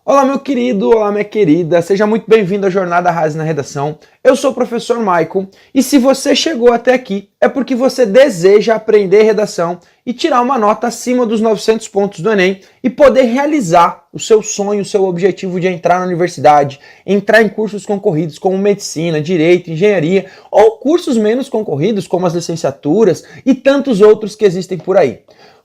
Olá meu querido, olá minha querida, seja muito bem-vindo à Jornada Rase na Redação. Eu sou o professor Michael e se você chegou até aqui é porque você deseja aprender redação e tirar uma nota acima dos 900 pontos do Enem e poder realizar o seu sonho, o seu objetivo de entrar na universidade, entrar em cursos concorridos como medicina, direito, engenharia ou cursos menos concorridos como as licenciaturas e tantos outros que existem por aí.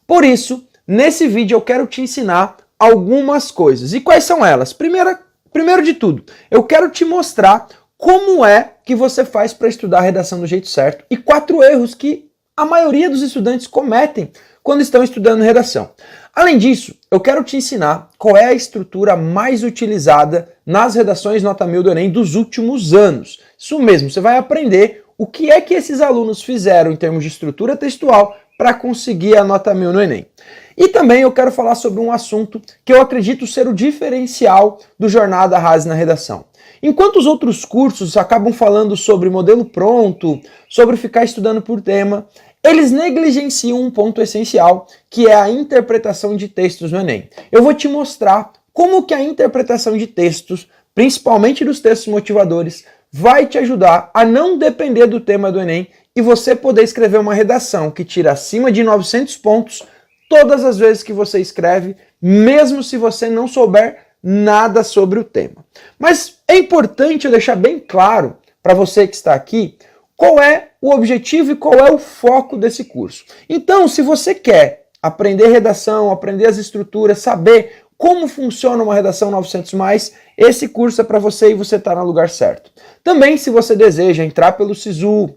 Por isso, nesse vídeo eu quero te ensinar algumas coisas. E quais são elas? Primeiro de tudo, eu quero te mostrar como é que você faz para estudar a redação do jeito certo e 4 erros que a maioria dos estudantes cometem quando estão estudando redação. Além disso, eu quero te ensinar qual é a estrutura mais utilizada nas redações nota 1000 do Enem dos últimos anos. Isso mesmo, você vai aprender o que é que esses alunos fizeram em termos de estrutura textual para conseguir a nota 1000 no Enem. E também eu quero falar sobre um assunto que eu acredito ser o diferencial do Jornada Rase na Redação. Enquanto os outros cursos acabam falando sobre modelo pronto, sobre ficar estudando por tema, eles negligenciam um ponto essencial, que é a interpretação de textos no Enem. Eu vou te mostrar como que a interpretação de textos, principalmente dos textos motivadores, vai te ajudar a não depender do tema do Enem e você poder escrever uma redação que tira acima de 900 pontos todas as vezes que você escreve, mesmo se você não souber nada sobre o tema. Mas é importante eu deixar bem claro para você que está aqui qual é o objetivo e qual é o foco desse curso. Então, se você quer aprender redação, aprender as estruturas, saber como funciona uma redação 900+, esse curso é para você e você está no lugar certo. Também, se você deseja entrar pelo SISU,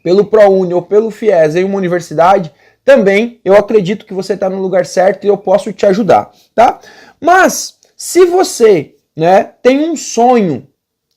pelo ProUni ou pelo FIES em uma universidade, também eu acredito que você está no lugar certo e eu posso te ajudar, tá? Mas se você, tem um sonho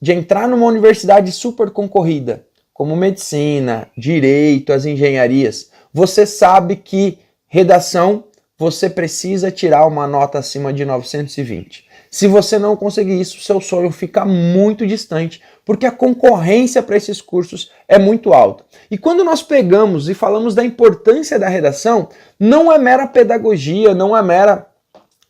de entrar numa universidade super concorrida, como medicina, direito, as engenharias, você sabe que redação você precisa tirar uma nota acima de 920. Se você não conseguir isso, seu sonho fica muito distante, porque a concorrência para esses cursos é muito alta. E quando nós pegamos e falamos da importância da redação, não é mera pedagogia, não é mera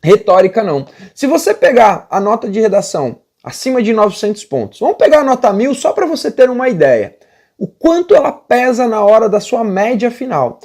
retórica, não. Se você pegar a nota de redação acima de 900 pontos, vamos pegar a nota 1000 só para você ter uma ideia, o quanto ela pesa na hora da sua média final.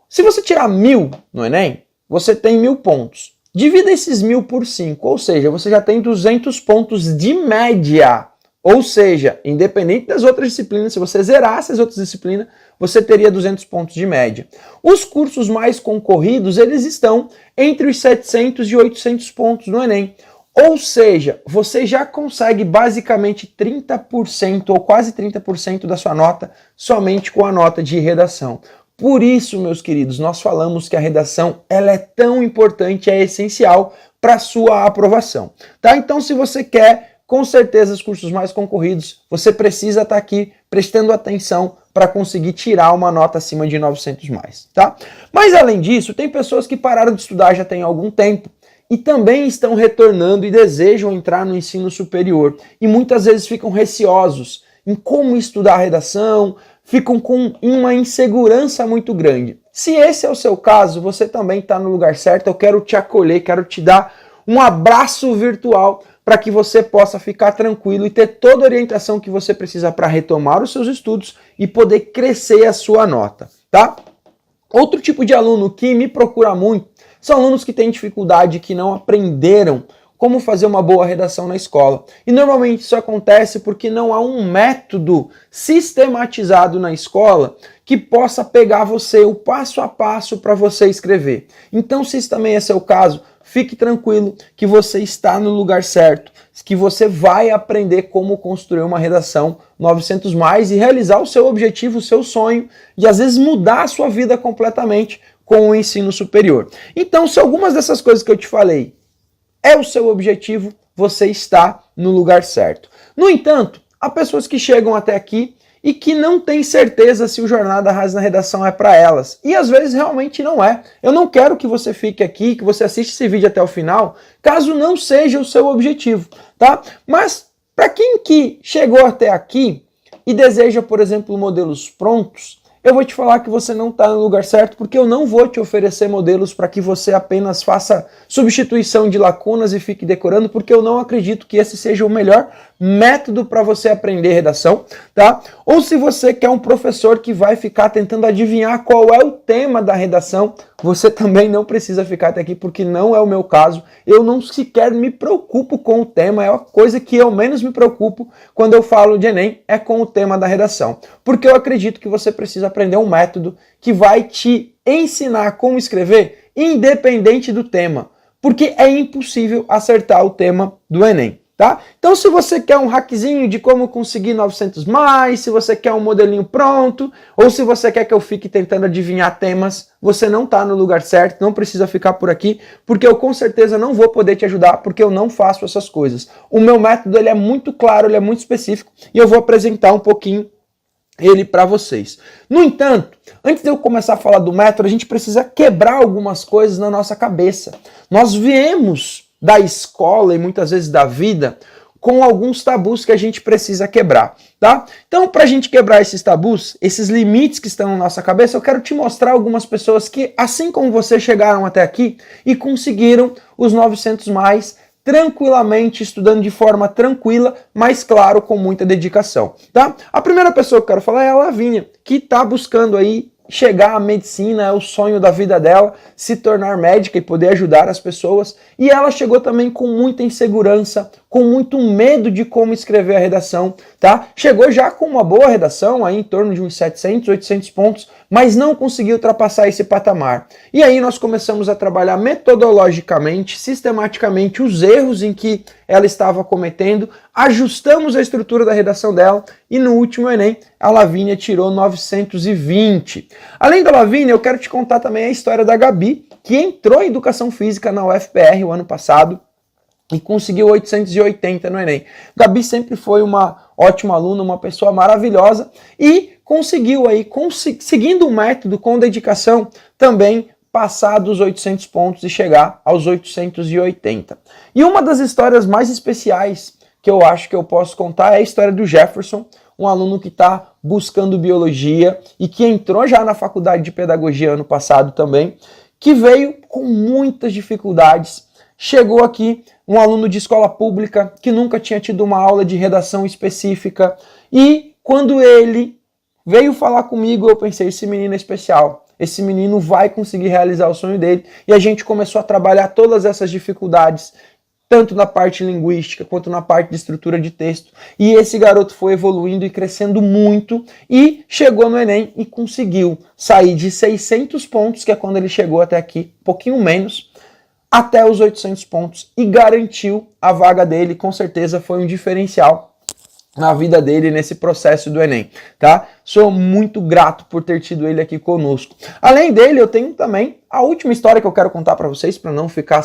Se você tirar 1000 no Enem, você tem 1000 pontos. Divida esses 1000 por 5, ou seja, você já tem 200 pontos de média. Ou seja, independente das outras disciplinas, se você zerasse as outras disciplinas, você teria 200 pontos de média. Os cursos mais concorridos, eles estão entre os 700 e 800 pontos no Enem. Ou seja, você já consegue basicamente 30% ou quase 30% da sua nota somente com a nota de redação. Por isso, meus queridos, nós falamos que a redação ela é tão importante, é essencial para a sua aprovação. Tá? Então, se você quer, com certeza, os cursos mais concorridos, você precisa estar aqui prestando atenção para conseguir tirar uma nota acima de 900+. Tá? Mas, além disso, tem pessoas que pararam de estudar já tem algum tempo e também estão retornando e desejam entrar no ensino superior. E muitas vezes ficam receosos em como estudar a redação, ficam com uma insegurança muito grande. Se esse é o seu caso, você também está no lugar certo, eu quero te acolher, quero te dar um abraço virtual para que você possa ficar tranquilo e ter toda a orientação que você precisa para retomar os seus estudos e poder crescer a sua nota, tá? Outro tipo de aluno que me procura muito são alunos que têm dificuldade, que não aprenderam como fazer uma boa redação na escola. E normalmente isso acontece porque não há um método sistematizado na escola que possa pegar você o passo a passo para você escrever. Então, se isso também é seu caso, fique tranquilo que você está no lugar certo, que você vai aprender como construir uma redação 900+ e realizar o seu objetivo, o seu sonho, e às vezes mudar a sua vida completamente com o ensino superior. Então, se algumas dessas coisas que eu te falei é o seu objetivo, você está no lugar certo. No entanto, há pessoas que chegam até aqui e que não têm certeza se o Jornada Rase na Redação é para elas. E às vezes realmente não é. Eu não quero que você fique aqui, que você assista esse vídeo até o final, caso não seja o seu objetivo, tá? Mas para quem que chegou até aqui e deseja, por exemplo, modelos prontos, eu vou te falar que você não está no lugar certo, porque eu não vou te oferecer modelos para que você apenas faça substituição de lacunas e fique decorando, porque eu não acredito que esse seja o melhor método para você aprender redação, tá? Ou se você quer um professor que vai ficar tentando adivinhar qual é o tema da redação, você também não precisa ficar até aqui, porque não é o meu caso. Eu não sequer me preocupo com o tema, é a coisa que eu menos me preocupo quando eu falo de Enem, é com o tema da redação. Porque eu acredito que você precisa aprender um método que vai te ensinar como escrever, independente do tema. Porque é impossível acertar o tema do Enem. Tá? Então, se você quer um hackzinho de como conseguir 900 mais, se você quer um modelinho pronto, ou se você quer que eu fique tentando adivinhar temas, você não está no lugar certo, não precisa ficar por aqui, porque eu com certeza não vou poder te ajudar, porque eu não faço essas coisas. O meu método ele é muito claro, ele é muito específico, e eu vou apresentar um pouquinho ele para vocês. No entanto, antes de eu começar a falar do método, a gente precisa quebrar algumas coisas na nossa cabeça. Nós viemos da escola e muitas vezes da vida com alguns tabus que a gente precisa quebrar, tá? Então, para a gente quebrar esses tabus, esses limites que estão na nossa cabeça, eu quero te mostrar algumas pessoas que, assim como você, chegaram até aqui e conseguiram os 900 mais tranquilamente, estudando de forma tranquila, mas claro, com muita dedicação, tá? A primeira pessoa que eu quero falar é a Lavínia, que está buscando aí chegar à medicina, é o sonho da vida dela, se tornar médica e poder ajudar as pessoas. E ela chegou também com muita insegurança, com muito medo de como escrever a redação, tá? Chegou já com uma boa redação, aí em torno de uns 700, 800 pontos, mas não conseguiu ultrapassar esse patamar. E aí nós começamos a trabalhar metodologicamente, sistematicamente, os erros em que ela estava cometendo, ajustamos a estrutura da redação dela e no último Enem a Lavínia tirou 920. Além da Lavínia, eu quero te contar também a história da Gabi, que entrou em Educação Física na UFPR o ano passado e conseguiu 880 no Enem. Gabi sempre foi uma ótima aluna, uma pessoa maravilhosa e conseguiu aí, seguindo o método com dedicação, também passar dos 800 pontos e chegar aos 880. E uma das histórias mais especiais que eu acho que eu posso contar é a história do Jefferson, um aluno que está buscando biologia e que entrou já na faculdade de pedagogia ano passado também, que veio com muitas dificuldades. Chegou aqui um aluno de escola pública que nunca tinha tido uma aula de redação específica e quando ele veio falar comigo, eu pensei, esse menino é especial. Esse menino vai conseguir realizar o sonho dele. E a gente começou a trabalhar todas essas dificuldades, tanto na parte linguística quanto na parte de estrutura de texto. E esse garoto foi evoluindo e crescendo muito e chegou no Enem e conseguiu sair de 600 pontos, que é quando ele chegou até aqui, um pouquinho menos, até os 800 pontos e garantiu a vaga dele. Com certeza foi um diferencial na vida dele nesse processo do Enem, tá? Sou muito grato por ter tido ele aqui conosco. Além dele, eu tenho também a última história que eu quero contar para vocês, para não ficar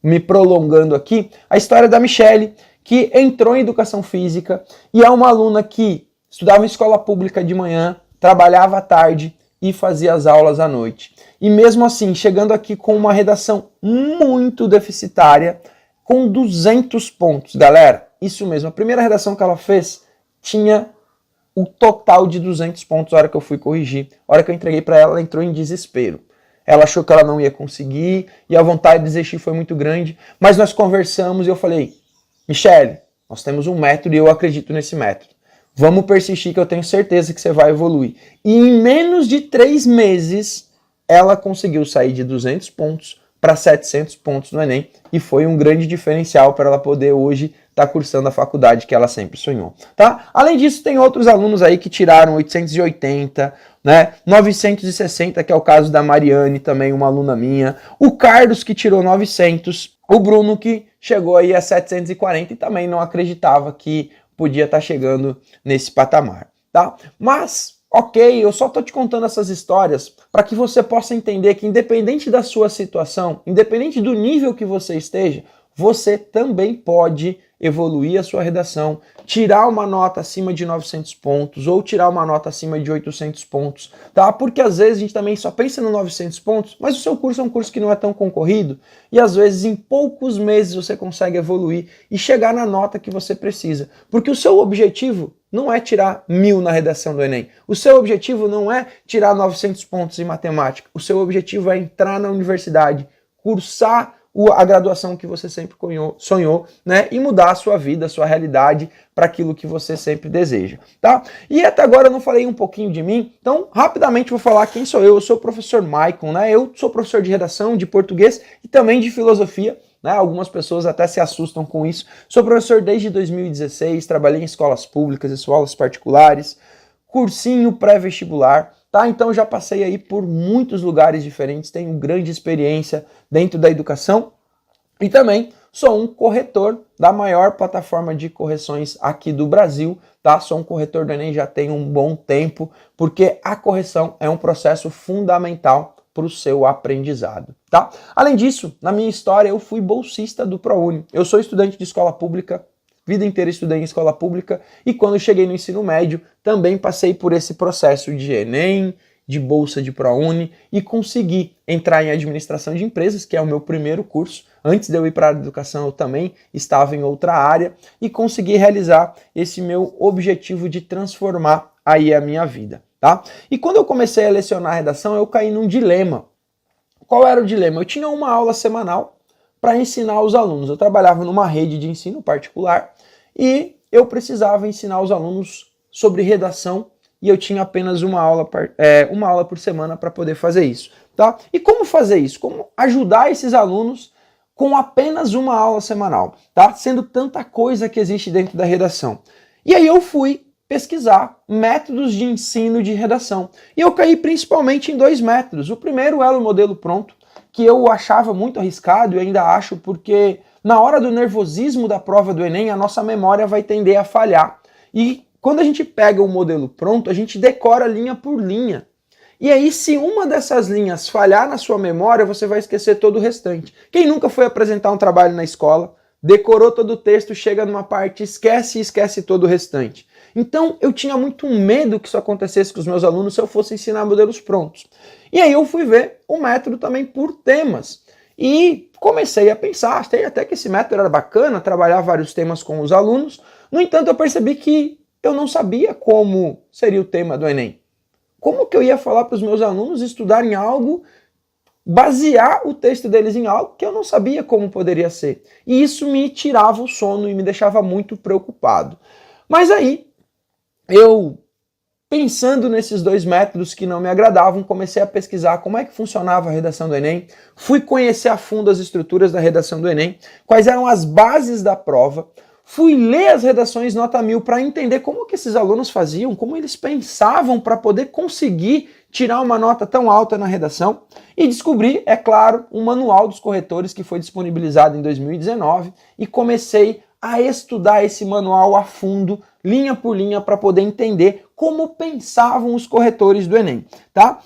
me prolongando aqui, a história da Michele, que entrou em Educação Física e é uma aluna que estudava em escola pública de manhã, trabalhava à tarde e fazia as aulas à noite. E mesmo assim, chegando aqui com uma redação muito deficitária, com 200 pontos, galera. Isso mesmo, a primeira redação que ela fez tinha o total de 200 pontos. A hora que eu fui corrigir, a hora que eu entreguei para ela, ela entrou em desespero. Ela achou que ela não ia conseguir e a vontade de desistir foi muito grande. Mas nós conversamos e eu falei, Michele, nós temos um método e eu acredito nesse método. Vamos persistir que eu tenho certeza que você vai evoluir. E em menos de 3 meses, ela conseguiu sair de 200 pontos para 700 pontos no Enem e foi um grande diferencial para ela poder hoje estar cursando a faculdade que ela sempre sonhou, tá? Além disso, tem outros alunos aí que tiraram 880, né? 960, que é o caso da Mariane, também uma aluna minha. O Carlos, que tirou 900. O Bruno, que chegou aí a 740 e também não acreditava que podia estar chegando nesse patamar, tá? Mas, ok, eu só tô te contando essas histórias para que você possa entender que independente da sua situação, independente do nível que você esteja, você também pode evoluir a sua redação, tirar uma nota acima de 900 pontos ou tirar uma nota acima de 800 pontos, tá? Porque às vezes a gente também só pensa no 900 pontos, mas o seu curso é um curso que não é tão concorrido e às vezes em poucos meses você consegue evoluir e chegar na nota que você precisa. Porque o seu objetivo não é tirar 1000 na redação do Enem. O seu objetivo não é tirar 900 pontos em matemática. O seu objetivo é entrar na universidade, cursar a graduação que você sempre sonhou, né? E mudar a sua vida, a sua realidade para aquilo que você sempre deseja, tá? E até agora eu não falei um pouquinho de mim, então rapidamente vou falar quem sou eu. Eu sou o professor Maicon, né? Eu sou professor de redação, de português e também de filosofia, né? Algumas pessoas até se assustam com isso. Sou professor desde 2016, trabalhei em escolas públicas, escolas particulares, cursinho pré-vestibular, tá? Então já passei aí por muitos lugares diferentes, tenho grande experiência dentro da educação e também sou um corretor da maior plataforma de correções aqui do Brasil, tá? Sou um corretor do Enem já tem um bom tempo, porque a correção é um processo fundamental para o seu aprendizado, tá? Além disso, na minha história eu fui bolsista do ProUni. Eu sou estudante de escola pública, vida inteira estudei em escola pública e quando cheguei no ensino médio também passei por esse processo de Enem, de bolsa de ProUni e consegui entrar em administração de empresas, que é o meu primeiro curso. Antes de eu ir para a área de educação eu também estava em outra área e consegui realizar esse meu objetivo de transformar aí a minha vida, tá? E quando eu comecei a lecionar redação eu caí num dilema. Qual era o dilema? Eu tinha uma aula semanal para ensinar os alunos. Eu trabalhava numa rede de ensino particular e eu precisava ensinar os alunos sobre redação e eu tinha apenas uma aula por semana para poder fazer isso, tá? E como fazer isso? Como ajudar esses alunos com apenas uma aula semanal, tá? Sendo tanta coisa que existe dentro da redação. E aí eu fui pesquisar métodos de ensino de redação. E eu caí principalmente em 2 métodos. O primeiro era o modelo pronto, que eu achava muito arriscado e ainda acho, porque na hora do nervosismo da prova do Enem, a nossa memória vai tender a falhar. E quando a gente pega o modelo pronto, a gente decora linha por linha. E aí, se uma dessas linhas falhar na sua memória, você vai esquecer todo o restante. Quem nunca foi apresentar um trabalho na escola, decorou todo o texto, chega numa parte, esquece e esquece todo o restante. Então, eu tinha muito medo que isso acontecesse com os meus alunos se eu fosse ensinar modelos prontos. E aí eu fui ver o método também por temas. E comecei a pensar, achei até que esse método era bacana, trabalhar vários temas com os alunos. No entanto, eu percebi que eu não sabia como seria o tema do Enem. Como que eu ia falar para os meus alunos estudarem algo, basear o texto deles em algo que eu não sabia como poderia ser. E isso me tirava o sono e me deixava muito preocupado. Mas aí, eu, pensando nesses 2 métodos que não me agradavam, comecei a pesquisar como é que funcionava a redação do Enem, fui conhecer a fundo as estruturas da redação do Enem, quais eram as bases da prova, fui ler as redações nota 1000 para entender como que esses alunos faziam, como eles pensavam para poder conseguir tirar uma nota tão alta na redação e descobri, é claro, um manual dos corretores que foi disponibilizado em 2019 e comecei a estudar esse manual a fundo, linha por linha, para poder entender como pensavam os corretores do Enem, tá?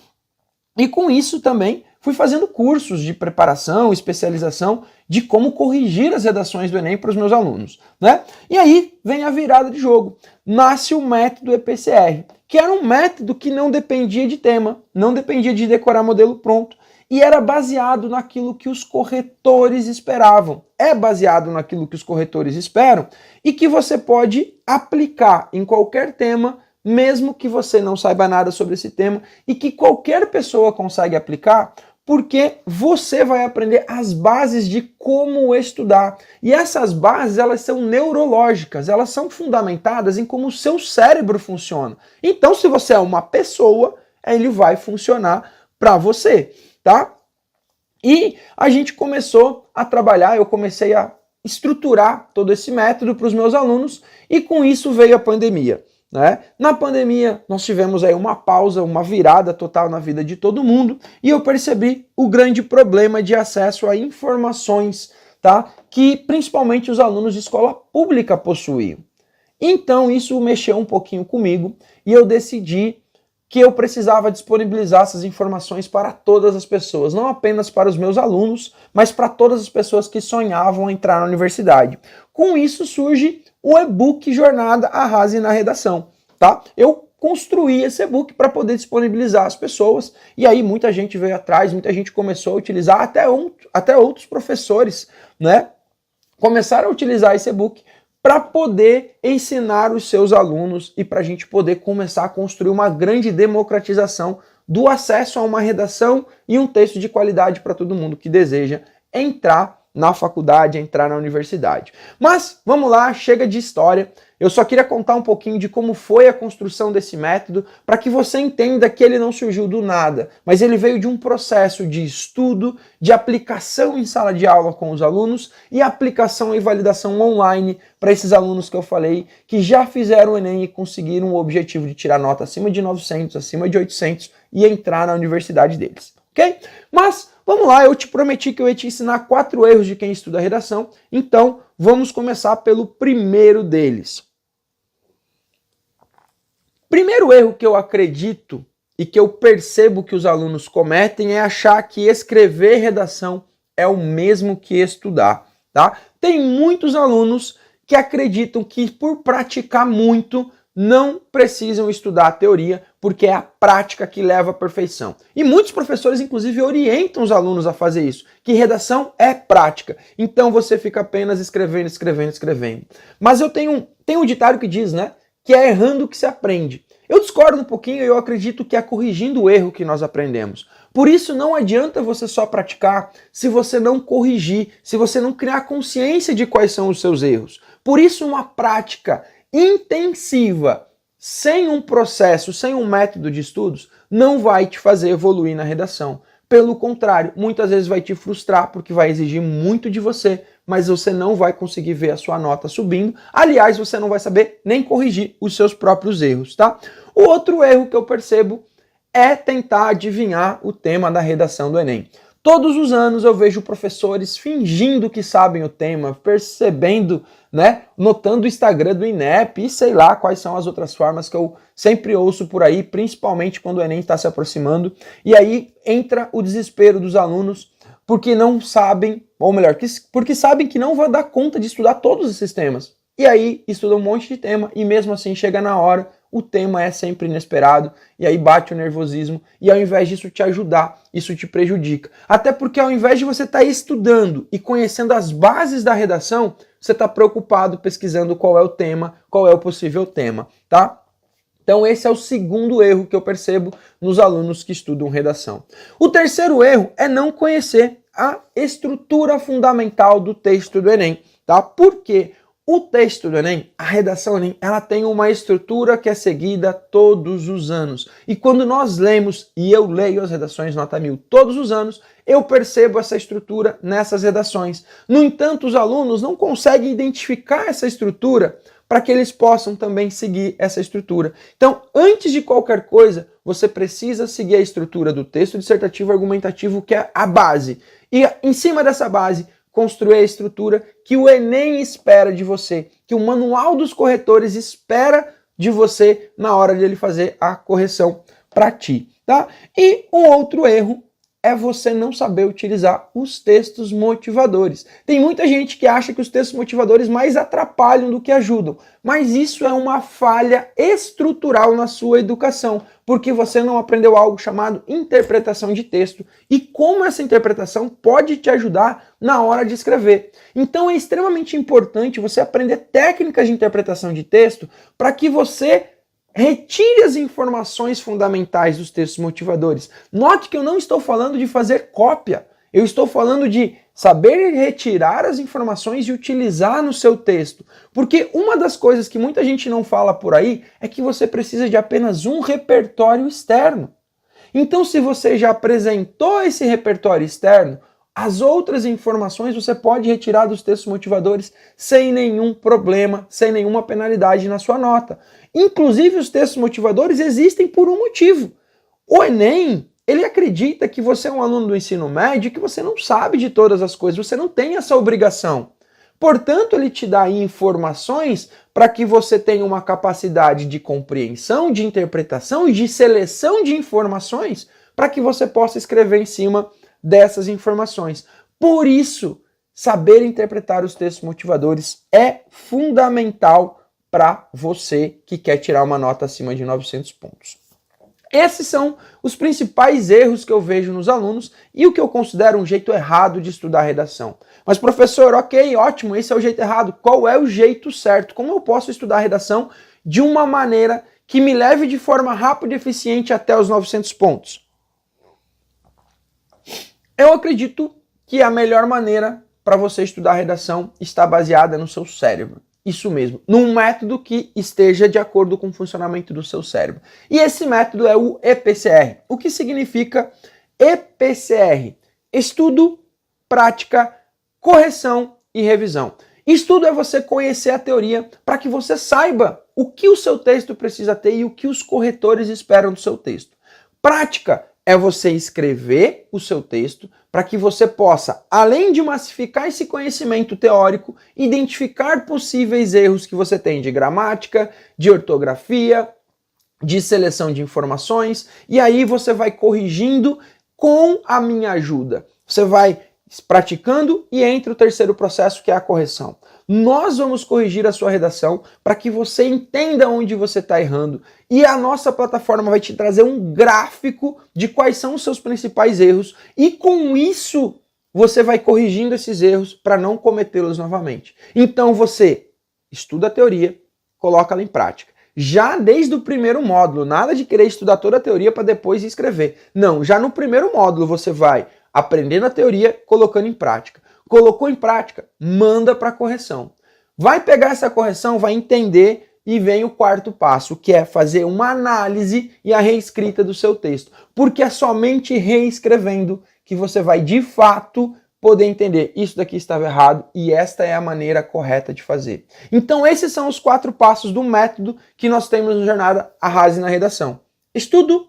E com isso também fui fazendo cursos de preparação, especialização de como corrigir as redações do Enem para os meus alunos, né? E aí vem a virada de jogo. Nasce o método EPCR, que era um método que não dependia de tema, não dependia de decorar modelo pronto, e era baseado naquilo que os corretores esperavam. É baseado naquilo que os corretores esperam e que você pode aplicar em qualquer tema, mesmo que você não saiba nada sobre esse tema, e que qualquer pessoa consegue aplicar, porque você vai aprender as bases de como estudar. E essas bases, elas são neurológicas, elas são fundamentadas em como o seu cérebro funciona. Então, se você é uma pessoa, ele vai funcionar para você, tá? E a gente começou a trabalhar, eu comecei a estruturar todo esse método para os meus alunos, e com isso veio a pandemia. Né? Na pandemia, nós tivemos aí uma pausa, uma virada total na vida de todo mundo, e eu percebi o grande problema de acesso a informações, tá? Que principalmente os alunos de escola pública possuíam. Então isso mexeu um pouquinho comigo e eu decidi que eu precisava disponibilizar essas informações para todas as pessoas, não apenas para os meus alunos, mas para todas as pessoas que sonhavam entrar na universidade. Com isso surge o e-book Jornada Arrase na Redação, tá? Eu construí esse e-book para poder disponibilizar às pessoas, e aí muita gente veio atrás, muita gente começou a utilizar, até outros professores, né, começaram a utilizar esse e-book para poder ensinar os seus alunos e para a gente poder começar a construir uma grande democratização do acesso a uma redação e um texto de qualidade para todo mundo que deseja entrar na faculdade, entrar na universidade. Mas vamos lá, chega de história. Eu só queria contar um pouquinho de como foi a construção desse método para que você entenda que ele não surgiu do nada, mas ele veio de um processo de estudo, de aplicação em sala de aula com os alunos e aplicação e validação online para esses alunos que eu falei que já fizeram o Enem e conseguiram o objetivo de tirar nota acima de 900, acima de 800 e entrar na universidade deles, ok? Mas vamos lá, eu te prometi que eu ia te ensinar 4 erros de quem estuda redação, então vamos começar pelo primeiro deles. Primeiro erro que eu acredito e que eu percebo que os alunos cometem é achar que escrever redação é o mesmo que estudar, tá? Tem muitos alunos que acreditam que por praticar muito não precisam estudar a teoria, porque é a prática que leva à perfeição. E muitos professores, inclusive, orientam os alunos a fazer isso, que redação é prática. Então você fica apenas escrevendo, escrevendo, escrevendo. Mas eu tenho um ditado que diz, né, que é errando que se aprende. Eu discordo um pouquinho e eu acredito que é corrigindo o erro que nós aprendemos. Por isso não adianta você só praticar se você não corrigir, se você não criar consciência de quais são os seus erros. Por isso uma prática intensiva, sem um processo, sem um método de estudos, não vai te fazer evoluir na redação. Pelo contrário, muitas vezes vai te frustrar porque vai exigir muito de você, mas você não vai conseguir ver a sua nota subindo. Aliás, você não vai saber nem corrigir os seus próprios erros, tá? O outro erro que eu percebo é tentar adivinhar o tema da redação do Enem. Todos os anos eu vejo professores fingindo que sabem o tema, percebendo, né, notando o Instagram do INEP e sei lá quais são as outras formas que eu sempre ouço por aí, principalmente quando o Enem está se aproximando. E aí entra o desespero dos alunos porque não sabem, ou melhor, porque sabem que não vão dar conta de estudar todos esses temas. E aí estudam um monte de tema e mesmo assim chega na hora, o tema é sempre inesperado e aí bate o nervosismo e ao invés disso te ajudar, isso te prejudica. Até porque ao invés de você estar estudando e conhecendo as bases da redação, você está preocupado pesquisando qual é o tema, qual é o possível tema, tá? Então esse é o segundo erro que eu percebo nos alunos que estudam redação. O terceiro erro é não conhecer a estrutura fundamental do texto do Enem, tá? Por quê? O texto do Enem, a redação do Enem, ela tem uma estrutura que é seguida todos os anos. E quando nós lemos, e eu leio as redações nota 1000 todos os anos, eu percebo essa estrutura nessas redações. No entanto, os alunos não conseguem identificar essa estrutura para que eles possam também seguir essa estrutura. Então, antes de qualquer coisa, você precisa seguir a estrutura do texto dissertativo argumentativo, que é a base. E em cima dessa base, construir a estrutura que o Enem espera de você, que o manual dos corretores espera de você na hora de ele fazer a correção para ti, tá? E um outro erro é você não saber utilizar os textos motivadores. Tem muita gente que acha que os textos motivadores mais atrapalham do que ajudam, mas isso é uma falha estrutural na sua educação, porque você não aprendeu algo chamado interpretação de texto e como essa interpretação pode te ajudar na hora de escrever. Então é extremamente importante você aprender técnicas de interpretação de texto para que você retire as informações fundamentais dos textos motivadores. Note que eu não estou falando de fazer cópia, eu estou falando de saber retirar as informações e utilizar no seu texto. Porque uma das coisas que muita gente não fala por aí é que você precisa de apenas um repertório externo. Então, se você já apresentou esse repertório externo, as outras informações você pode retirar dos textos motivadores sem nenhum problema, sem nenhuma penalidade na sua nota. Inclusive, os textos motivadores existem por um motivo. O Enem, ele acredita que você é um aluno do ensino médio e que você não sabe de todas as coisas, você não tem essa obrigação. Portanto, ele te dá informações para que você tenha uma capacidade de compreensão, de interpretação e de seleção de informações para que você possa escrever em cima dessas informações. Por isso, saber interpretar os textos motivadores é fundamental para você que quer tirar uma nota acima de 900 pontos. Esses são os principais erros que eu vejo nos alunos e o que eu considero um jeito errado de estudar redação. Mas professor, ok, ótimo, esse é o jeito errado. Qual é o jeito certo? Como eu posso estudar redação de uma maneira que me leve de forma rápida e eficiente até os 900 pontos? Eu acredito que a melhor maneira para você estudar redação está baseada no seu cérebro. Isso mesmo, num método que esteja de acordo com o funcionamento do seu cérebro. E esse método é o EPCR. O que significa EPCR? Estudo, prática, correção e revisão. Estudo é você conhecer a teoria para que você saiba o que o seu texto precisa ter e o que os corretores esperam do seu texto. Prática é você escrever o seu texto para que você possa, além de massificar esse conhecimento teórico, identificar possíveis erros que você tem de gramática, de ortografia, de seleção de informações, e aí você vai corrigindo com a minha ajuda. Você vai praticando e entra o terceiro processo, que é a correção. Nós vamos corrigir a sua redação para que você entenda onde você está errando. E a nossa plataforma vai te trazer um gráfico de quais são os seus principais erros. E com isso, você vai corrigindo esses erros para não cometê-los novamente. Então você estuda a teoria, coloca ela em prática. Já desde o primeiro módulo, nada de querer estudar toda a teoria para depois escrever. Não, já no primeiro módulo você vai aprendendo a teoria, colocando em prática. Colocou em prática, manda para correção. Vai pegar essa correção, vai entender e vem o quarto passo, que é fazer uma análise e a reescrita do seu texto. Porque é somente reescrevendo que você vai, de fato, poder entender isso daqui estava errado e esta é a maneira correta de fazer. Então esses são os 4 passos do método que nós temos na jornada Arrase na Redação. Estudo,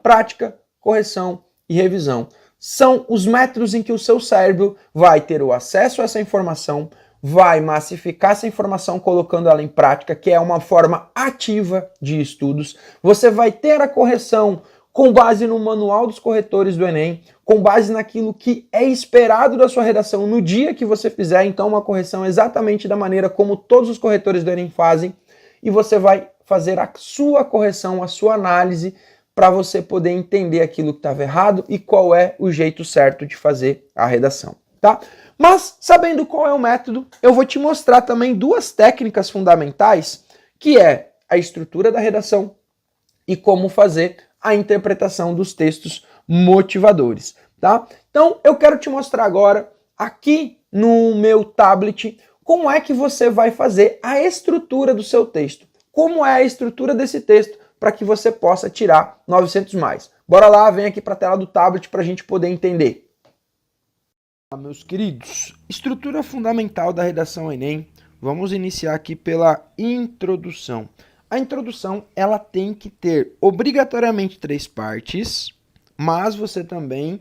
prática, correção e revisão. São os métodos em que o seu cérebro vai ter o acesso a essa informação, vai massificar essa informação colocando ela em prática, que é uma forma ativa de estudos. Você vai ter a correção com base no manual dos corretores do Enem, com base naquilo que é esperado da sua redação no dia que você fizer, então uma correção exatamente da maneira como todos os corretores do Enem fazem, e você vai fazer a sua correção, a sua análise, para você poder entender aquilo que estava errado e qual é o jeito certo de fazer a redação, tá? Mas, sabendo qual é o método, eu vou te mostrar também 2 técnicas fundamentais, que é a estrutura da redação e como fazer a interpretação dos textos motivadores, tá? Então, eu quero te mostrar agora, aqui no meu tablet, como é que você vai fazer a estrutura do seu texto. Como é a estrutura desse texto, para que você possa tirar 900 mais. Bora lá, vem aqui para a tela do tablet para a gente poder entender. Meus queridos, estrutura fundamental da redação Enem, vamos iniciar aqui pela introdução. A introdução, ela tem que ter obrigatoriamente 3 partes, mas você também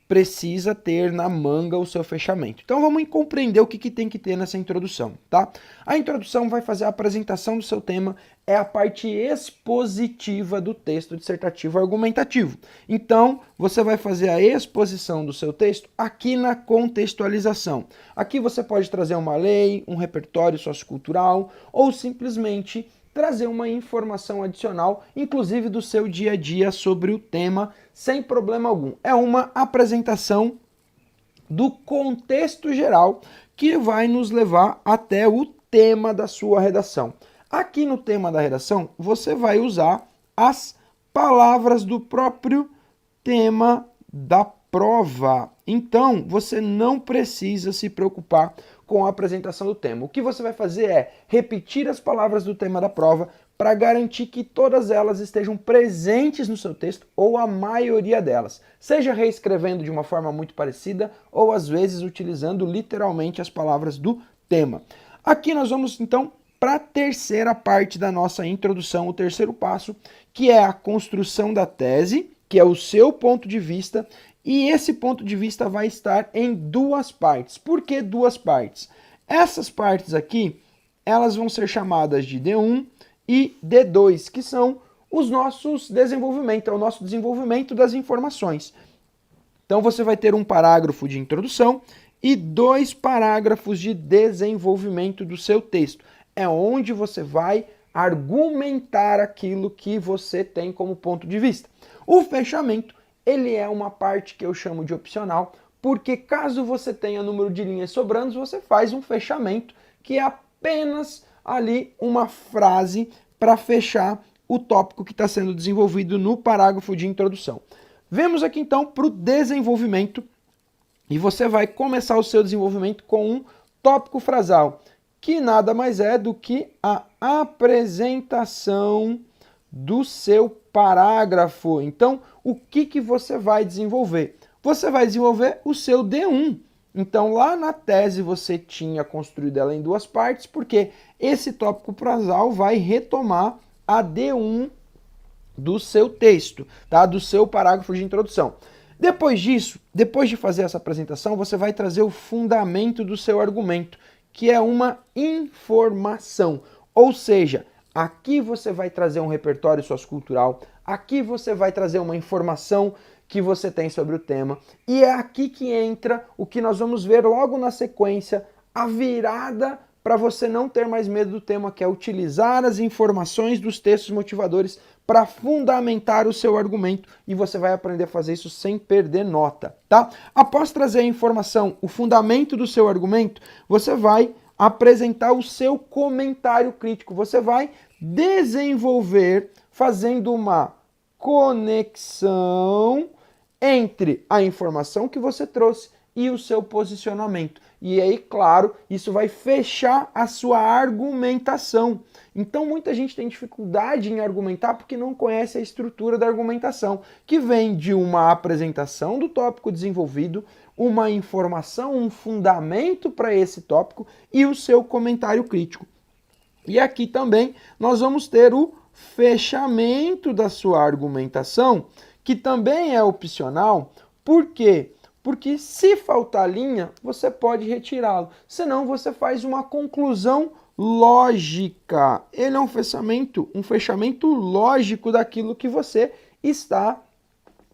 precisa ter na manga o seu fechamento. Então vamos compreender o que tem que ter nessa introdução, tá? A introdução vai fazer a apresentação do seu tema, é a parte expositiva do texto dissertativo argumentativo. Então você vai fazer a exposição do seu texto aqui na contextualização. Aqui você pode trazer uma lei, um repertório sociocultural ou simplesmente trazer uma informação adicional, inclusive do seu dia a dia sobre o tema, sem problema algum. É uma apresentação do contexto geral que vai nos levar até o tema da sua redação. Aqui no tema da redação, você vai usar as palavras do próprio tema da prova. Então, você não precisa se preocupar com a apresentação do tema. O que você vai fazer é repetir as palavras do tema da prova para garantir que todas elas estejam presentes no seu texto, ou a maioria delas. Seja reescrevendo de uma forma muito parecida, ou às vezes utilizando literalmente as palavras do tema. Aqui nós vamos então para a terceira parte da nossa introdução, o terceiro passo, que é a construção da tese, que é o seu ponto de vista, e esse ponto de vista vai estar em 2 partes. Por que 2 partes? Essas partes aqui, elas vão ser chamadas de D1 e D2, que são os nossos desenvolvimentos, é o nosso desenvolvimento das informações. Então você vai ter um parágrafo de introdução e 2 parágrafos de desenvolvimento do seu texto. É onde você vai argumentar aquilo que você tem como ponto de vista. O fechamento, ele é uma parte que eu chamo de opcional, porque caso você tenha número de linhas sobrando, você faz um fechamento, que é apenas ali uma frase para fechar o tópico que está sendo desenvolvido no parágrafo de introdução. Vemos aqui então para o desenvolvimento, e você vai começar o seu desenvolvimento com um tópico frasal, que nada mais é do que a apresentação do seu parágrafo. Então, o que você vai desenvolver? Você vai desenvolver o seu D1. Então, lá na tese você tinha construído ela em 2 partes, porque esse tópico frasal vai retomar a D1 do seu texto, tá? Do seu parágrafo de introdução. Depois disso, depois de fazer essa apresentação, você vai trazer o fundamento do seu argumento, que é uma informação. Ou seja, aqui você vai trazer um repertório sociocultural, aqui você vai trazer uma informação que você tem sobre o tema, e é aqui que entra o que nós vamos ver logo na sequência, a virada para você não ter mais medo do tema, que é utilizar as informações dos textos motivadores para fundamentar o seu argumento, e você vai aprender a fazer isso sem perder nota, tá? Após trazer a informação, o fundamento do seu argumento, você vai apresentar o seu comentário crítico, você vai desenvolver fazendo uma conexão entre a informação que você trouxe e o seu posicionamento. E aí, claro, isso vai fechar a sua argumentação. Então, muita gente tem dificuldade em argumentar porque não conhece a estrutura da argumentação, que vem de uma apresentação do tópico desenvolvido, uma informação, um fundamento para esse tópico e o seu comentário crítico. E aqui também nós vamos ter o fechamento da sua argumentação, que também é opcional. Por quê? Porque se faltar linha, você pode retirá-lo. Senão você faz uma conclusão lógica. Ele é um fechamento lógico daquilo que você está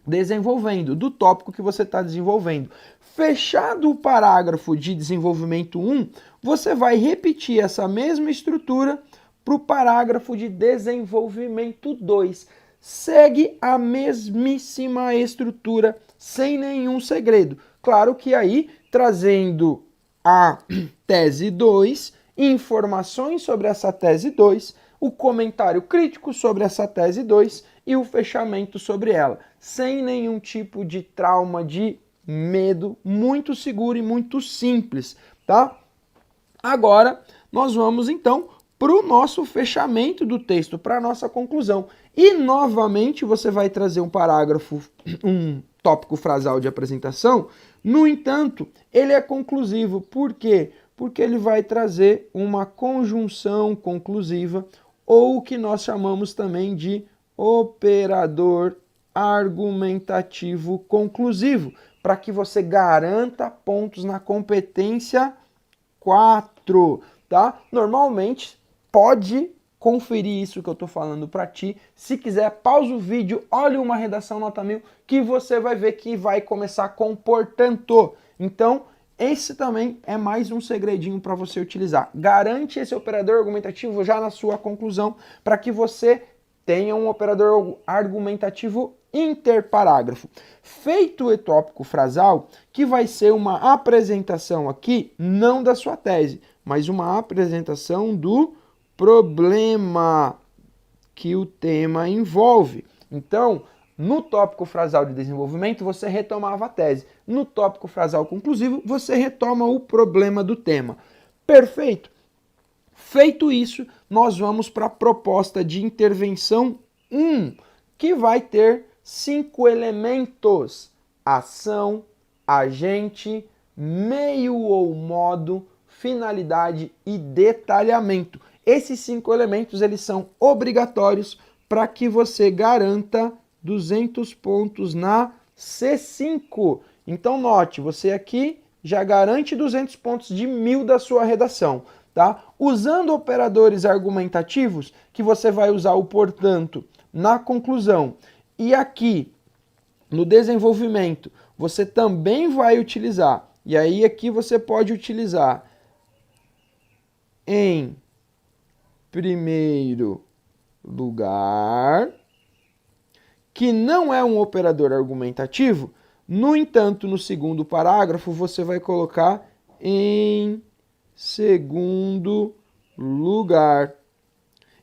desenvolvendo, do tópico que você está desenvolvendo. Fechado o parágrafo de desenvolvimento 1, você vai repetir essa mesma estrutura para o parágrafo de desenvolvimento 2. Segue a mesmíssima estrutura, sem nenhum segredo. Claro que aí, trazendo a tese 2, informações sobre essa tese 2, o comentário crítico sobre essa tese 2 e o fechamento sobre ela. Sem nenhum tipo de trauma, de medo, muito seguro e muito simples, tá? Agora, nós vamos então para o nosso fechamento do texto, para a nossa conclusão. E, novamente, você vai trazer um parágrafo, um tópico frasal de apresentação. No entanto, ele é conclusivo. Por quê? Porque ele vai trazer uma conjunção conclusiva, ou o que nós chamamos também de operador argumentativo conclusivo, para que você garanta pontos na competência 4, tá? Normalmente, pode conferir isso que eu estou falando para ti. Se quiser, pausa o vídeo, olha uma redação nota 1000, que você vai ver que vai começar com portanto. Então, esse também é mais um segredinho para você utilizar. Garante esse operador argumentativo já na sua conclusão, para que você tenha um operador argumentativo interparágrafo. Feito o tópico frasal, que vai ser uma apresentação aqui, não da sua tese, mas uma apresentação do problema que o tema envolve. Então, no tópico frasal de desenvolvimento, você retomava a tese. No tópico frasal conclusivo, você retoma o problema do tema. Perfeito? Feito isso, nós vamos para a proposta de intervenção 1, que vai ter 5 elementos: ação, agente, meio ou modo, finalidade e detalhamento. Esses 5 elementos, eles são obrigatórios para que você garanta 200 pontos na C5. Então, note, você aqui já garante 200 pontos de 1000 da sua redação, tá? Usando operadores argumentativos, que você vai usar o portanto na conclusão e aqui no desenvolvimento, você também vai utilizar, e aí aqui você pode utilizar em primeiro lugar, que não é um operador argumentativo. No entanto, no segundo parágrafo, você vai colocar em segundo lugar.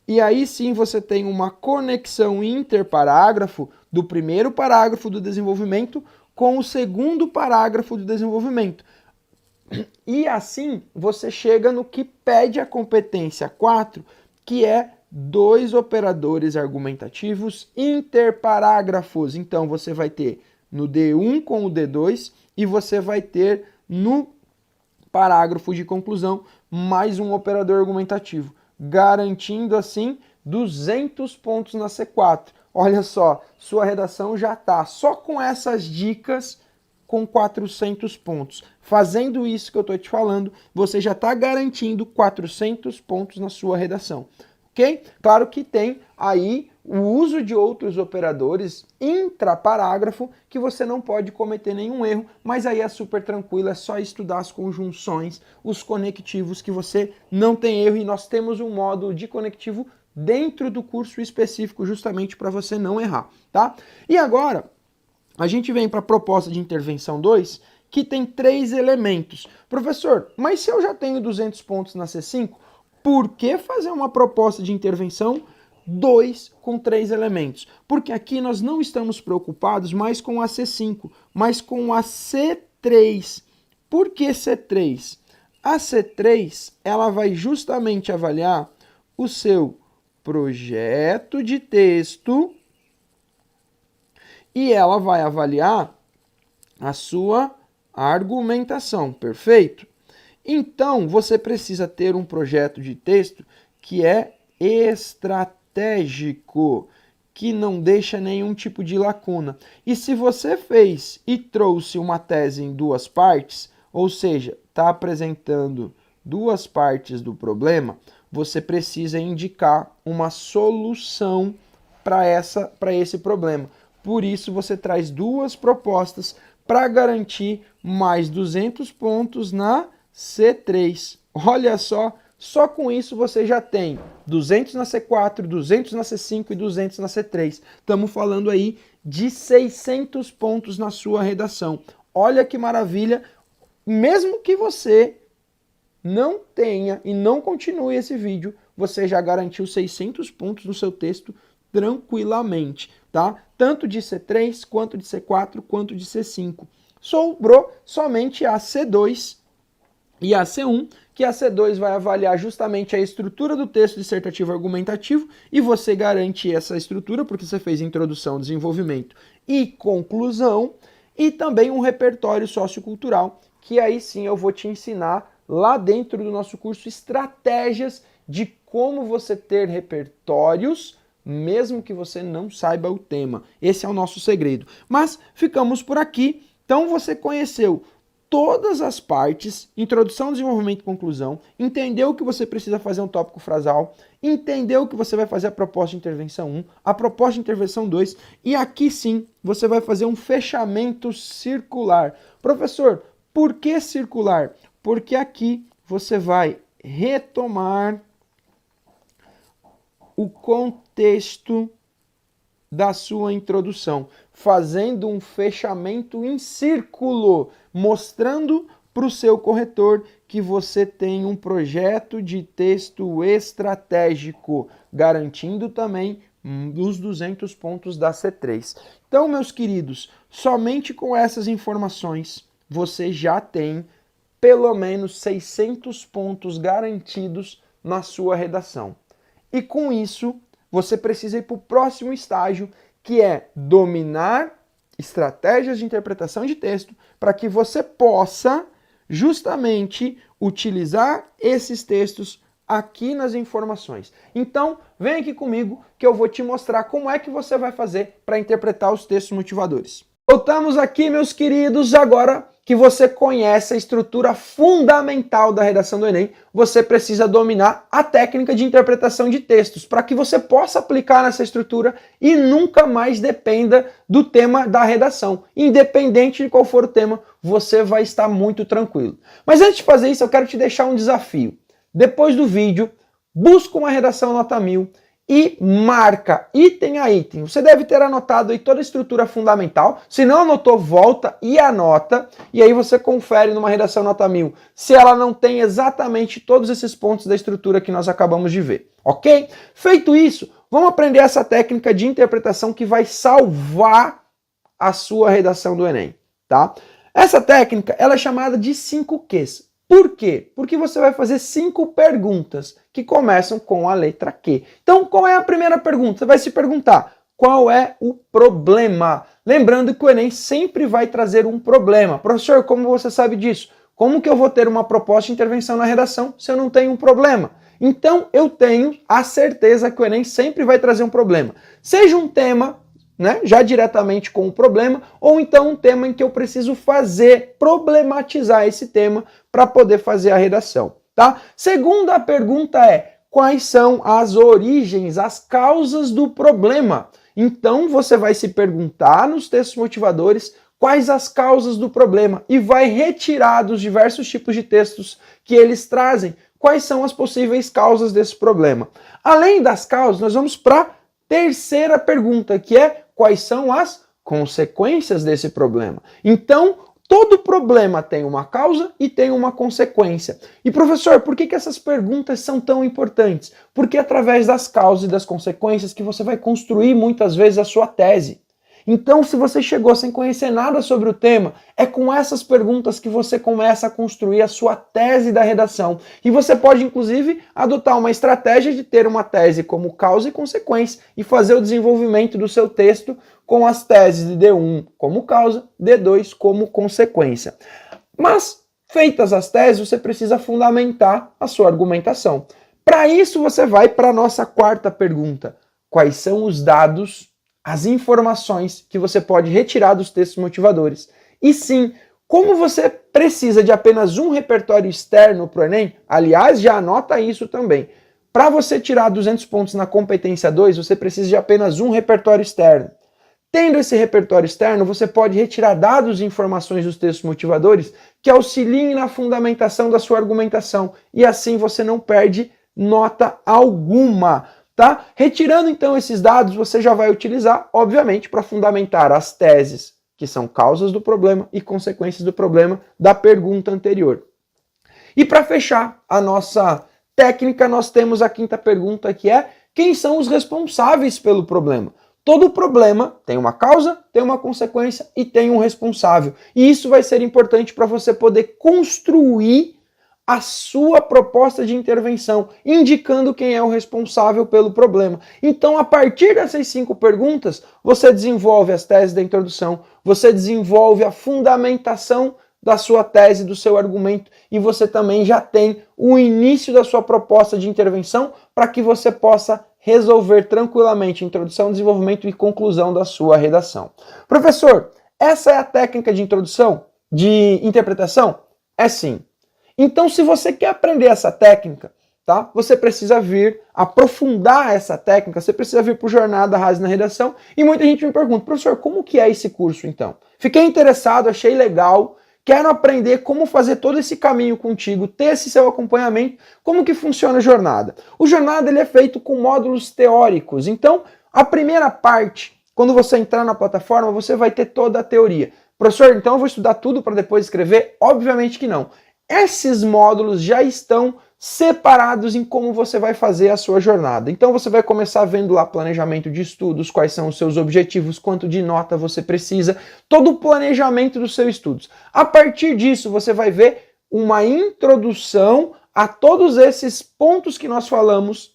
E aí sim você tem uma conexão interparágrafo do primeiro parágrafo do desenvolvimento com o segundo parágrafo do desenvolvimento. E assim você chega no que pede a competência 4, que é 2 operadores argumentativos interparágrafos. Então você vai ter no D1 com o D2 e você vai ter no parágrafo de conclusão mais um operador argumentativo, garantindo assim 200 pontos na C4. Olha só, sua redação já está só com essas dicas com 400 pontos. Fazendo isso que eu estou te falando, você já está garantindo 400 pontos na sua redação. Ok? Claro que tem aí o uso de outros operadores intraparágrafo que você não pode cometer nenhum erro, mas aí é super tranquilo, é só estudar as conjunções, os conectivos que você não tem erro, e nós temos um módulo de conectivo dentro do curso específico justamente para você não errar, tá? E agora a gente vem para a proposta de intervenção 2, que tem 3 elementos. Professor, mas se eu já tenho 200 pontos na C5, por que fazer uma proposta de intervenção 2 com 3 elementos? Porque aqui nós não estamos preocupados mais com a C5, mas com a C3. Por que C3? A C3 ela vai justamente avaliar o seu projeto de texto e ela vai avaliar a sua argumentação, perfeito? Então, você precisa ter um projeto de texto que é estratégico, que não deixa nenhum tipo de lacuna. E se você fez e trouxe uma tese em 2 partes, ou seja, está apresentando 2 partes do problema, você precisa indicar uma solução para esse problema. Por isso, você traz 2 propostas para garantir mais 200 pontos na C3. Olha só com isso você já tem 200 na C4, 200 na C5 e 200 na C3. Estamos falando aí de 600 pontos na sua redação. Olha que maravilha, mesmo que você não tenha e não continue esse vídeo, você já garantiu 600 pontos no seu texto tranquilamente, tá? Tanto de C3, quanto de C4, quanto de C5. Sobrou somente a C2 e a C1, que a C2 vai avaliar justamente a estrutura do texto dissertativo argumentativo, e você garante essa estrutura porque você fez introdução, desenvolvimento e conclusão, e também um repertório sociocultural, que aí sim eu vou te ensinar lá dentro do nosso curso estratégias de como você ter repertórios mesmo que você não saiba o tema. Esse é o nosso segredo. Mas ficamos por aqui. Então você conheceu todas as partes, introdução, desenvolvimento e conclusão, entendeu que você precisa fazer um tópico frasal, entendeu que você vai fazer a proposta de intervenção 1, a proposta de intervenção 2, e aqui sim você vai fazer um fechamento circular. Professor, por que circular? Porque aqui você vai retomar o contexto da sua introdução, fazendo um fechamento em círculo, mostrando para o seu corretor que você tem um projeto de texto estratégico, garantindo também os 200 pontos da C3. Então, meus queridos, somente com essas informações você já tem pelo menos 600 pontos garantidos na sua redação. E com isso, você precisa ir para o próximo estágio, que é dominar estratégias de interpretação de texto para que você possa justamente utilizar esses textos aqui nas informações. Então, vem aqui comigo que eu vou te mostrar como é que você vai fazer para interpretar os textos motivadores. Voltamos aqui, meus queridos, agora que você conhece a estrutura fundamental da redação do Enem, você precisa dominar a técnica de interpretação de textos, para que você possa aplicar nessa estrutura e nunca mais dependa do tema da redação. Independente de qual for o tema, você vai estar muito tranquilo. Mas antes de fazer isso, eu quero te deixar um desafio. Depois do vídeo, busca uma redação nota 1000 e marca item a item. Você deve ter anotado aí toda a estrutura fundamental. Se não anotou, volta e anota. E aí você confere numa redação nota 1000 se ela não tem exatamente todos esses pontos da estrutura que nós acabamos de ver. Ok? Feito isso, vamos aprender essa técnica de interpretação que vai salvar a sua redação do Enem. Tá? Essa técnica ela é chamada de 5 Qs. Por quê? Porque você vai fazer 5 perguntas que começam com a letra Q. Então, qual é a primeira pergunta? Você vai se perguntar, qual é o problema? Lembrando que o Enem sempre vai trazer um problema. Professor, como você sabe disso? Como que eu vou ter uma proposta de intervenção na redação se eu não tenho um problema? Então, eu tenho a certeza que o Enem sempre vai trazer um problema. Seja um tema, né, já diretamente com o problema, ou então um tema em que eu preciso problematizar esse tema para poder fazer a redação, tá? Segunda pergunta é, quais são as origens, as causas do problema? Então você vai se perguntar nos textos motivadores quais as causas do problema e vai retirar dos diversos tipos de textos que eles trazem quais são as possíveis causas desse problema. Além das causas, nós vamos para a terceira pergunta, que é quais são as consequências desse problema. Então, todo problema tem uma causa e tem uma consequência. E professor, por que essas perguntas são tão importantes? Porque é através das causas e das consequências que você vai construir muitas vezes a sua tese. Então, se você chegou sem conhecer nada sobre o tema, é com essas perguntas que você começa a construir a sua tese da redação. E você pode, inclusive, adotar uma estratégia de ter uma tese como causa e consequência e fazer o desenvolvimento do seu texto com as teses de D1 como causa, D2 como consequência. Mas, feitas as teses, você precisa fundamentar a sua argumentação. Para isso, você vai para a nossa quarta pergunta. Quais são os dados, as informações que você pode retirar dos textos motivadores? E sim, como você precisa de apenas um repertório externo para o Enem, aliás, já anota isso também. Para você tirar 200 pontos na competência 2, você precisa de apenas um repertório externo. Tendo esse repertório externo, você pode retirar dados e informações dos textos motivadores que auxiliem na fundamentação da sua argumentação. E assim você não perde nota alguma. Tá? Retirando então esses dados, você já vai utilizar, obviamente, para fundamentar as teses, que são causas do problema e consequências do problema da pergunta anterior. E para fechar a nossa técnica, nós temos a quinta pergunta, que é: quem são os responsáveis pelo problema? Todo problema tem uma causa, tem uma consequência e tem um responsável. E isso vai ser importante para você poder construir a sua proposta de intervenção, indicando quem é o responsável pelo problema. Então, a partir dessas 5 perguntas, você desenvolve as teses da introdução, você desenvolve a fundamentação da sua tese, do seu argumento, e você também já tem o início da sua proposta de intervenção para que você possa resolver tranquilamente introdução, desenvolvimento e conclusão da sua redação. Professor, essa é a técnica de introdução, de interpretação? É sim. Então, se você quer aprender essa técnica, tá? Você precisa vir aprofundar essa técnica, você precisa vir para o Jornada Haas na Redação. E muita gente me pergunta, professor, como que é esse curso então? Fiquei interessado, achei legal, quero aprender como fazer todo esse caminho contigo, ter esse seu acompanhamento, como que funciona a jornada. O Jornada ele é feito com módulos teóricos, então a primeira parte, quando você entrar na plataforma, você vai ter toda a teoria. Professor, então eu vou estudar tudo para depois escrever? Obviamente que não. Esses módulos já estão separados em como você vai fazer a sua jornada. Então você vai começar vendo lá planejamento de estudos, quais são os seus objetivos, quanto de nota você precisa, todo o planejamento dos seus estudos. A partir disso você vai ver uma introdução a todos esses pontos que nós falamos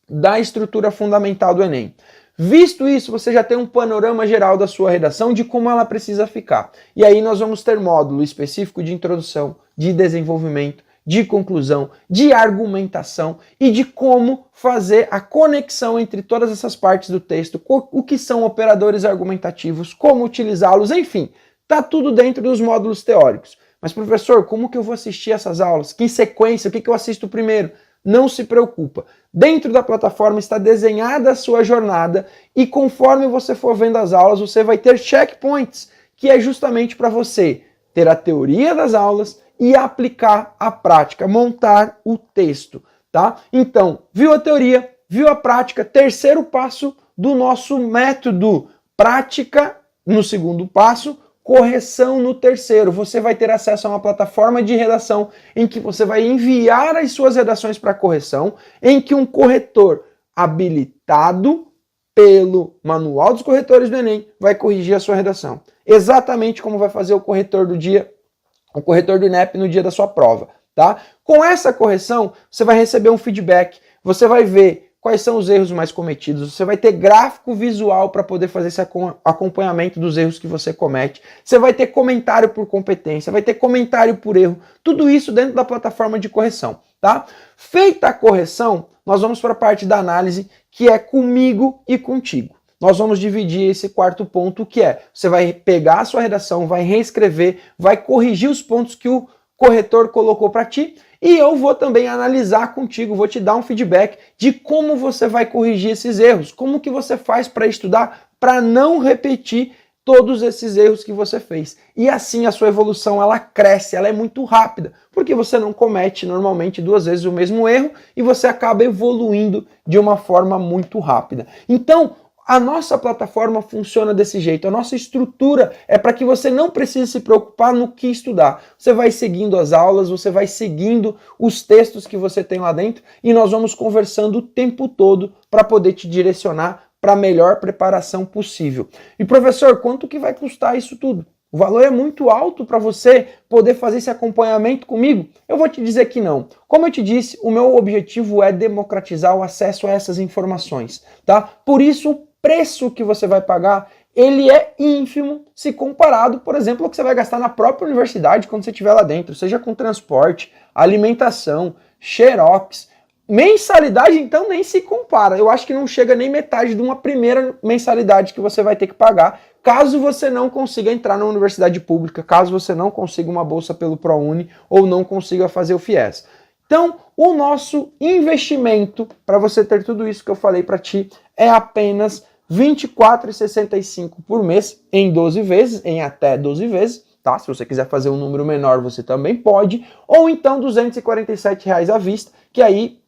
da estrutura fundamental do Enem. Visto isso, você já tem um panorama geral da sua redação, de como ela precisa ficar. E aí nós vamos ter módulo específico de introdução, de desenvolvimento, de conclusão, de argumentação e de como fazer a conexão entre todas essas partes do texto, o que são operadores argumentativos, como utilizá-los, enfim. Tá tudo dentro dos módulos teóricos. Mas professor, como que eu vou assistir essas aulas? Que sequência? O que eu assisto primeiro? Não se preocupa. Dentro da plataforma está desenhada a sua jornada e conforme você for vendo as aulas, você vai ter checkpoints, que é justamente para você ter a teoria das aulas e aplicar a prática, montar o texto, tá? Então, viu a teoria, viu a prática, terceiro passo do nosso método, prática no segundo passo, correção no terceiro. Você vai ter acesso a uma plataforma de redação em que você vai enviar as suas redações para correção, em que um corretor habilitado pelo Manual dos Corretores do Enem vai corrigir a sua redação. Exatamente como vai fazer o corretor do INEP no dia da sua prova, tá? Com essa correção, você vai receber um feedback, você vai ver quais são os erros mais cometidos, você vai ter gráfico visual para poder fazer esse acompanhamento dos erros que você comete, você vai ter comentário por competência, vai ter comentário por erro, tudo isso dentro da plataforma de correção, tá? Feita a correção, nós vamos para a parte da análise, que é comigo e contigo. Nós vamos dividir esse quarto ponto, que é, você vai pegar a sua redação, vai reescrever, vai corrigir os pontos que o corretor colocou para ti, e eu vou também analisar contigo, vou te dar um feedback de como você vai corrigir esses erros, como que você faz para estudar, para não repetir todos esses erros que você fez. E assim a sua evolução, ela cresce, ela é muito rápida, porque você não comete normalmente 2 vezes o mesmo erro e você acaba evoluindo de uma forma muito rápida. Então, a nossa plataforma funciona desse jeito, a nossa estrutura é para que você não precise se preocupar no que estudar. Você vai seguindo as aulas, você vai seguindo os textos que você tem lá dentro e nós vamos conversando o tempo todo para poder te direcionar para a melhor preparação possível. E professor, quanto que vai custar isso tudo? O valor é muito alto para você poder fazer esse acompanhamento comigo? Eu vou te dizer que não. Como eu te disse, o meu objetivo é democratizar o acesso a essas informações, tá? Por isso, o preço que você vai pagar, ele é ínfimo se comparado, por exemplo, ao que você vai gastar na própria universidade quando você estiver lá dentro, seja com transporte, alimentação, xerox, mensalidade, então nem se compara. Eu acho que não chega nem metade de uma primeira mensalidade que você vai ter que pagar, caso você não consiga entrar na universidade pública, caso você não consiga uma bolsa pelo ProUni ou não consiga fazer o FIES. Então, o nosso investimento para você ter tudo isso que eu falei para ti é apenas R$ 24,65 por mês em 12 vezes, em até 12 vezes, tá? Se você quiser fazer um número menor, você também pode, ou então R$ 247 à vista, que aí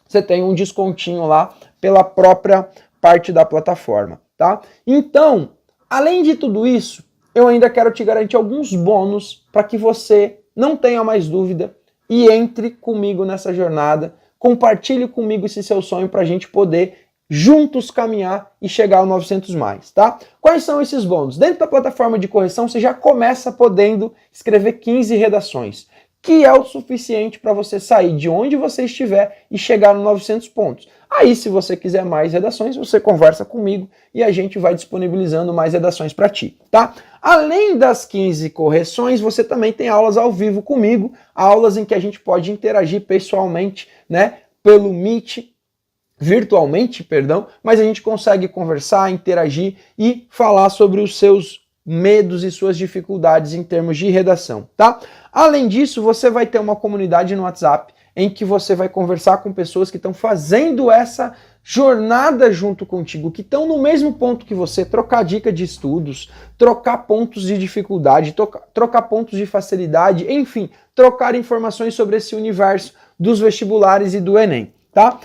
você tem um descontinho lá pela própria parte da plataforma, tá? Então, além de tudo isso, eu ainda quero te garantir alguns bônus para que você não tenha mais dúvida e entre comigo nessa jornada, compartilhe comigo esse seu sonho para a gente poder juntos caminhar e chegar ao 900+, tá? Quais são esses bônus? Dentro da plataforma de correção, você já começa podendo escrever 15 redações, que é o suficiente para você sair de onde você estiver e chegar no 900 pontos. Aí, se você quiser mais redações, você conversa comigo e a gente vai disponibilizando mais redações para ti, tá? Além das 15 correções, você também tem aulas ao vivo comigo, aulas em que a gente pode interagir pessoalmente, né, pelo Meet, virtualmente, perdão, mas a gente consegue conversar, interagir e falar sobre os seus medos e suas dificuldades em termos de redação, tá? Além disso, você vai ter uma comunidade no WhatsApp em que você vai conversar com pessoas que estão fazendo essa jornada junto contigo, que estão no mesmo ponto que você, trocar dica de estudos, trocar pontos de dificuldade, trocar pontos de facilidade, enfim, trocar informações sobre esse universo dos vestibulares e do Enem, tá?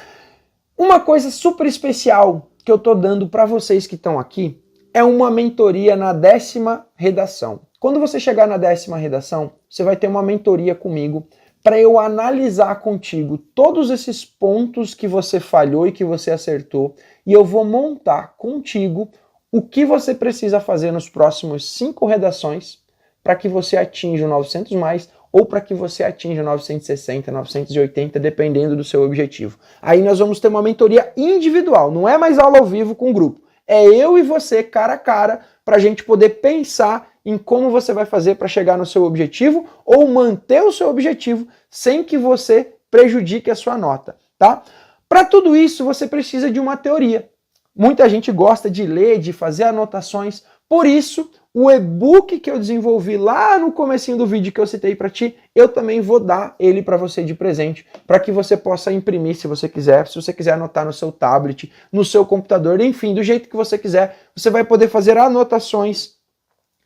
Uma coisa super especial que eu tô dando para vocês que estão aqui é uma mentoria na 10ª redação. Quando você chegar na 10ª redação, você vai ter uma mentoria comigo para eu analisar contigo todos esses pontos que você falhou e que você acertou, e eu vou montar contigo o que você precisa fazer nos próximos 5 redações para que você atinja o 900+, ou para que você atinja 960, 980, dependendo do seu objetivo. Aí nós vamos ter uma mentoria individual, não é mais aula ao vivo com o grupo. É eu e você, cara a cara, para a gente poder pensar em como você vai fazer para chegar no seu objetivo ou manter o seu objetivo sem que você prejudique a sua nota, tá? Para tudo isso, você precisa de uma teoria. Muita gente gosta de ler, de fazer anotações, Por isso, o e-book que eu desenvolvi lá no comecinho do vídeo que eu citei para ti, eu também vou dar ele para você de presente, para que você possa imprimir se você quiser, se você quiser anotar no seu tablet, no seu computador, enfim, do jeito que você quiser, você vai poder fazer anotações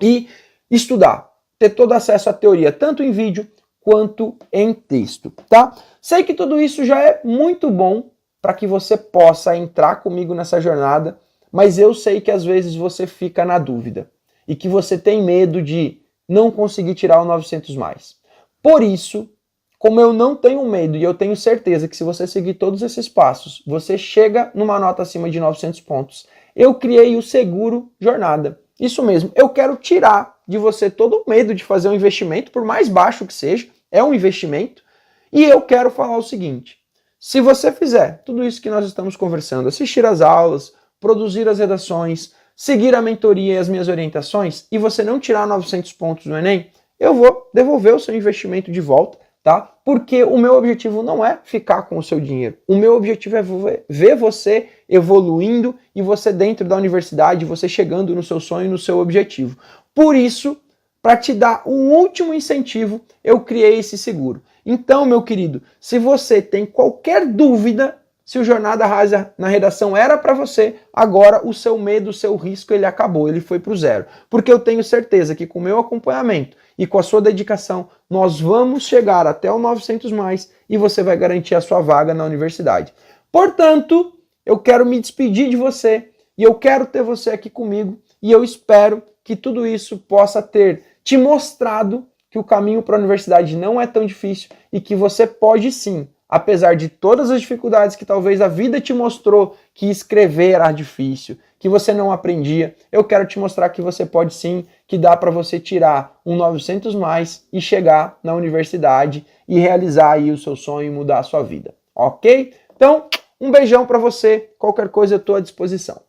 e estudar, ter todo acesso à teoria, tanto em vídeo quanto em texto, tá? Sei que tudo isso já é muito bom para que você possa entrar comigo nessa jornada, mas eu sei que às vezes você fica na dúvida e que você tem medo de não conseguir tirar o 900+. Por isso, como eu não tenho medo e eu tenho certeza que se você seguir todos esses passos, você chega numa nota acima de 900 pontos, eu criei o Seguro Jornada. Isso mesmo, eu quero tirar de você todo o medo de fazer um investimento, por mais baixo que seja, é um investimento, e eu quero falar o seguinte: se você fizer tudo isso que nós estamos conversando, assistir às aulas, produzir as redações, seguir a mentoria e as minhas orientações, e você não tirar 900 pontos no Enem, eu vou devolver o seu investimento de volta, tá? Porque o meu objetivo não é ficar com o seu dinheiro. O meu objetivo é ver você evoluindo e você dentro da universidade, você chegando no seu sonho, no seu objetivo. Por isso, para te dar um último incentivo, eu criei esse seguro. Então, meu querido, se você tem qualquer dúvida se o Jornada Rasa na redação era para você, agora o seu medo, o seu risco, ele acabou, ele foi para o zero. Porque eu tenho certeza que com o meu acompanhamento e com a sua dedicação, nós vamos chegar até o 900+, e você vai garantir a sua vaga na universidade. Portanto, eu quero me despedir de você, e eu quero ter você aqui comigo, e eu espero que tudo isso possa ter te mostrado que o caminho para a universidade não é tão difícil e que você pode sim, apesar de todas as dificuldades que talvez a vida te mostrou, que escrever era difícil, que você não aprendia, eu quero te mostrar que você pode sim, que dá para você tirar um 900+ e chegar na universidade e realizar aí o seu sonho e mudar a sua vida, ok? Então, um beijão para você, qualquer coisa eu estou à disposição.